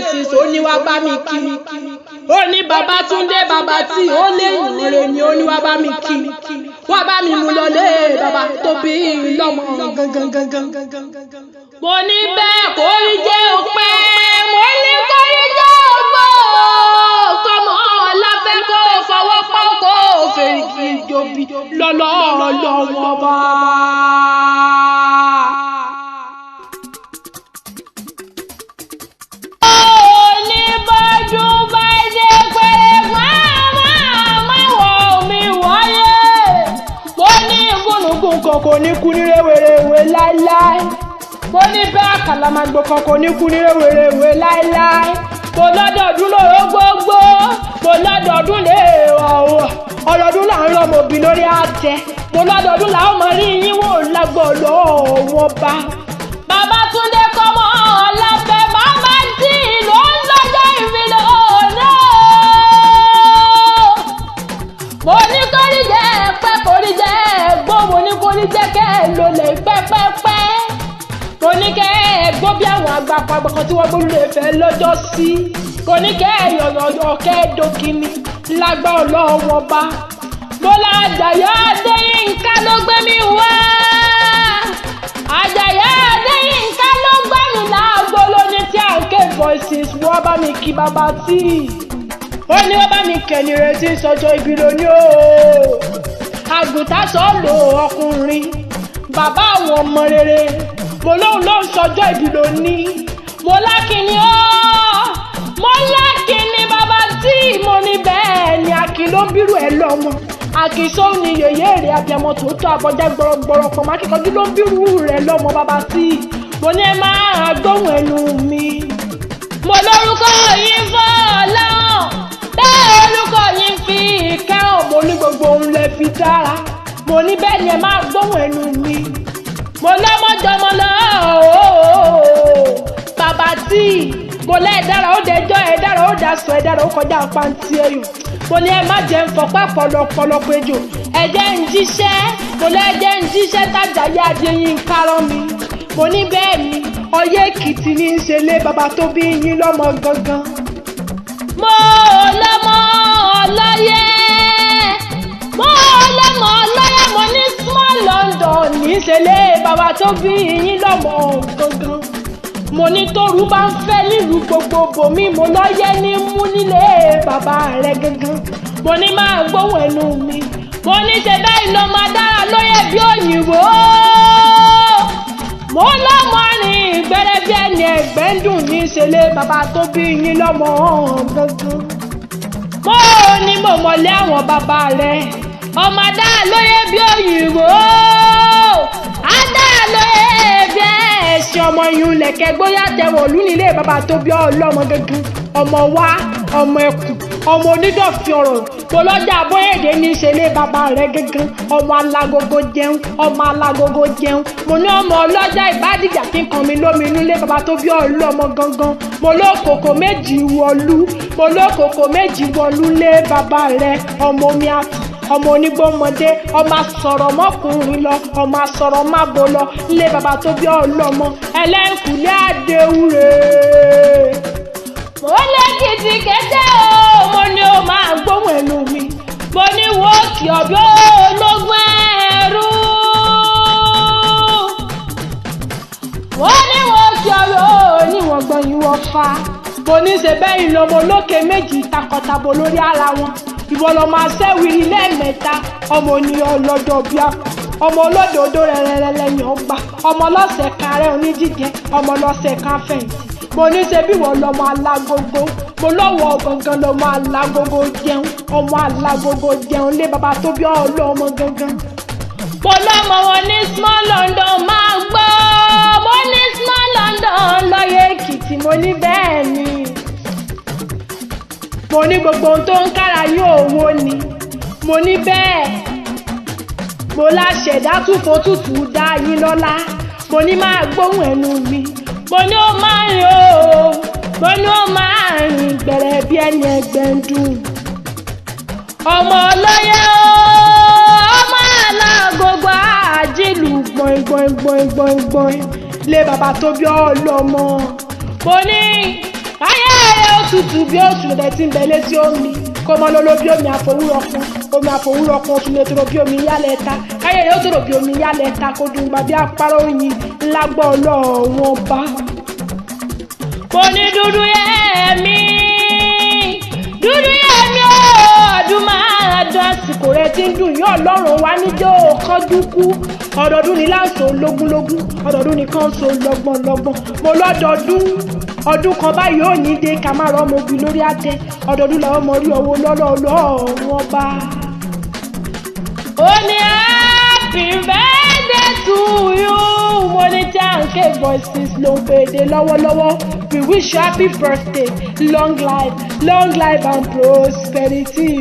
Voices ó ní wá bá mi kí ó ní Babátúndé bàbá tí ó léyìn rẹ̀ ni ó ní wá bá mi kí wá bá mi mú lọlé bàbá tó bí lọ́mọ gangan. Mo ní bẹ́ẹ̀ kó rí jẹ́ òpẹ́ mo ní kó rí jẹ́ ògbó kọ́mọ lábẹ́ kó fọwọ́ pọ́ kó fèrè kí jòbí lọ́lọ́ọ̀lọ́wọ́ bá. Kò ní kú ní rèwerèwe láíláí mo ní bẹ́ẹ̀ àkàlàmàgbò kan kò ní kú ní rèwerèwe láíláí mo lọ́dọọdún lóró gbogbo mo lọ́dọọdún lè ọlọ́dún là ń rọmọ òbí lórí àtẹ mo lọ́dọọdún là ó mọ rí yín wò lágbọ̀ lọ́wọ́ bá. Babátúndé kọ́mọ ọ̀làfẹ́ bàbá tí ló ń lọ́jọ́ ìrìnà ọ̀nà mo ní kórí jẹ́ pẹ́ kórí jẹ́ gbọ́ mo ní kórí jẹ́ kẹ́ ẹ̀ lò lè pẹ́pẹ́pẹ́ mo ní kẹ́ ẹ̀ gbọ́ bí àwọn àgbàpàgbà kan tí wọ́n gbólú lè fẹ́ lọ́jọ́ sí mo ní kẹ́ ẹ̀ yọ̀yọ̀ kẹ́ ẹ̀ dókínì lágbá ọlọ́wọ́ bá mo la Àjàyí Adéyínká ló gbé mi wá Àjàyí Adéyínká ló gbé mi láàgbó lóní tí à ń ké Voices wọ́n bá mi kí bàbá tí ó ní wọ́n bá mi kẹ́ni retí sọ́jọ́ ibi lóní o àgùntàn sọ́ọ̀lù ọkùnrin bàbá àwọn ọmọ rere mo lóun ló ń sọjọ́ ìbí lóní mo lákìní mo lákìní bàbá tí mo ní bẹ́ẹ̀ ni Akin ló ń bírù ẹ̀ lọ́mọ Akin sóhun ni yèyé rẹ̀ abiyamọ tòótọ́ abọ́jà gbọ̀rọ̀gbọ̀rọ̀ pọ̀ mákìkanjú ló ń bírù rẹ̀ lọ́mọ bàbá tí mo ní ẹ máa gbóhùn ẹnu mi mo lórúkọ yín fọ́ ọ̀làhàn bẹ́ẹ̀ orúkọ yín fi ìkẹ́hàn mo ní gbogbo ohun lẹ fi dára mo ní bẹ́ẹ̀ ni ẹ máa gbóhùn ẹnu mi mo lọ́mọdọ́mọ lọ bàbá tí mo lẹ́ ẹ̀dára ó dẹjọ́ ẹ̀dára ó dasọ ẹ̀dára ó kọjá pàǹtí ẹ̀yọ̀ mo ní ẹ má jẹ́ ń fọpá pọ̀lọpọ̀lọpọ̀ ejò ẹ̀jẹ̀ ń jíṣẹ́ mo lẹ́ ẹ̀jẹ̀ ń jíṣẹ́ t'Àjàyí Adéyínká rán mi mo ní bẹ́ẹ̀ ni Ọ̀yẹ́ Èkìtì ní í ṣe lé bàbá tó bí yín lọ́mọ gangan mo lọ́mọ ọlọ́yẹ́ mo lọ́mọ ọlọ́yẹ́ mo ní small London ní í ṣe lé bàbá tó bí yín lọ́mọ gangan mo ní tóru bá ń fẹ́ nílùú gbogbo bòmí mo lọ́yẹ́ ní mú nílé bàbá rẹ̀ gangan mo ní máa gbóhùn ẹnu mi mo ní ṣe báyìí ló máa dára lóye bí òyìnbó mo lọ́mọ rìn ìgbẹ́rẹ́ bí ẹni ẹ̀gbẹ́ ń dùn ní ìṣẹ̀lẹ̀ bàbá tó bí yín lọ́mọ gangan mo ní mo mọ̀lẹ́ àwọn bàbá rẹ̀ ọmọ adá lóye bí òyìnbó adá lóye bí ẹ̀ṣin ọmọ yun lẹ̀kẹ́ gbóyà tẹ̀wọ̀lú nílé bàbá tó bí ọlọ́mọ gangan ọmọ wa ọmọ ẹkùn ọmọ onídọ̀fin ọ̀rọ̀ tó lọ́jà Abóyèdè ní ìṣẹ̀lẹ̀ bàbá rẹ̀ gangan ọmọ alágogo jẹun ọmọ alágogo jẹun mo ní ọmọ ọlọ́jà ìbádìjà kí n kàn mí lómi inú ilé bàbá tó bí ọlọ́mọ gangan mo lókòkò méjì wọlú lé bàbá rẹ̀ ọmọ omi àti ọmọ onígbọ́mọdé ọmọ asọ̀rọ̀ mọ́kùnrin lọ ọmọ asọ̀rọ̀ mábo lọ ilé bàbá tó bí ọlọ́mọ ẹlẹ́kùnlé àdéhùrè mo lẹ́kìtì kẹ́tẹ́ o mo ní o máa gbóhùn ẹnu mi mo ní wo kí ọ̀bẹ ológun ẹrú mo ní wo kí ọ̀bẹ oníwọ̀n gbọ̀nyìn wọ́n fa mo ní ṣe bẹ́yìn lọ́mọ olókè méjì takọ̀tabo lórí ara wọn ìwọ lọ máa ṣẹ́wìrì lẹ́ẹ̀mẹ́ta ọmọ oníyàn ọlọ́dọ̀ bíà ọmọ olódòdó rẹ̀rẹ̀rẹ̀ lẹ́yìn ọgbà ọmọ ọlọ́sẹ̀ kan rẹ̀ oníjíjẹ ọmọ ọlọ́sẹ̀ kan fẹ̀yìntì mo ní ṣe bí wọ́n lọ́mọ alágogo mo lọ́wọ́ gangan lọ́mọ alágogo jẹun ọmọ alágogo jẹun lé bàbá tó bí ọlọ́mọ gangan mo lọ́mọ wọn ní small London máa gbọ́ mo ní small London lọ́yẹ̀ Èkìtì mo ní bẹ́ẹ̀ ni mo ní gbogbo ohun tó ń kára yóò wó ni mo ní bẹ́ẹ̀ mo láṣẹ̀dá túfo tútù dá yín lọ́lá mo ní máa gbóhùn ẹnu mi mo ní ó máa rìn o mo ní ó máa rìn gbẹ̀rẹ̀ bí ẹni ẹgbẹ́ ń dùn ọmọ ọlọ́yẹ o ọmọ alágogo àjílù gbọ̀ngbọ̀ngbọ̀ngbọ̀ngbọ̀n lé bàbá tó bí ọlọ́mọ mo ní ayé tutù bí oṣù lọ́dẹ̀ tí ń bẹ létí omi kó mọ lọ́lọ́ bí omi àfòwúrọ̀kun oṣù lè tòrò bí omi yálẹ̀ ta káyé rẹ̀ ó tòrò bí omi yálẹ̀ ta kó dùn gbà bí apárá oyin lágbọ́ ọlọ́run ọba. mo ní dúdú yẹ̀mí ọdún máa dún àsìkò rẹ̀ tí ń dùn yóò ọlọ́run wá níjó kánjú kú ọdọọdún ní láǹso lógúnlógún ọdọọdún nìkan so lọ́gbọ̀nlọ́gbọ̀n mo lọ́dọọdún ọdún kan báyìí ò ní dé ká má rọ́mọ obì lórí àtẹ ọdọọdún làwọn ọmọ rí owó lọ́lọ́ọ̀lọ́ọ̀rùn ọba. ó ní happy birthday to you Monita and K Voices ló ń pèdè lọ́wọ́lọ́wọ́ we wish you happy birthday long life and prosperity.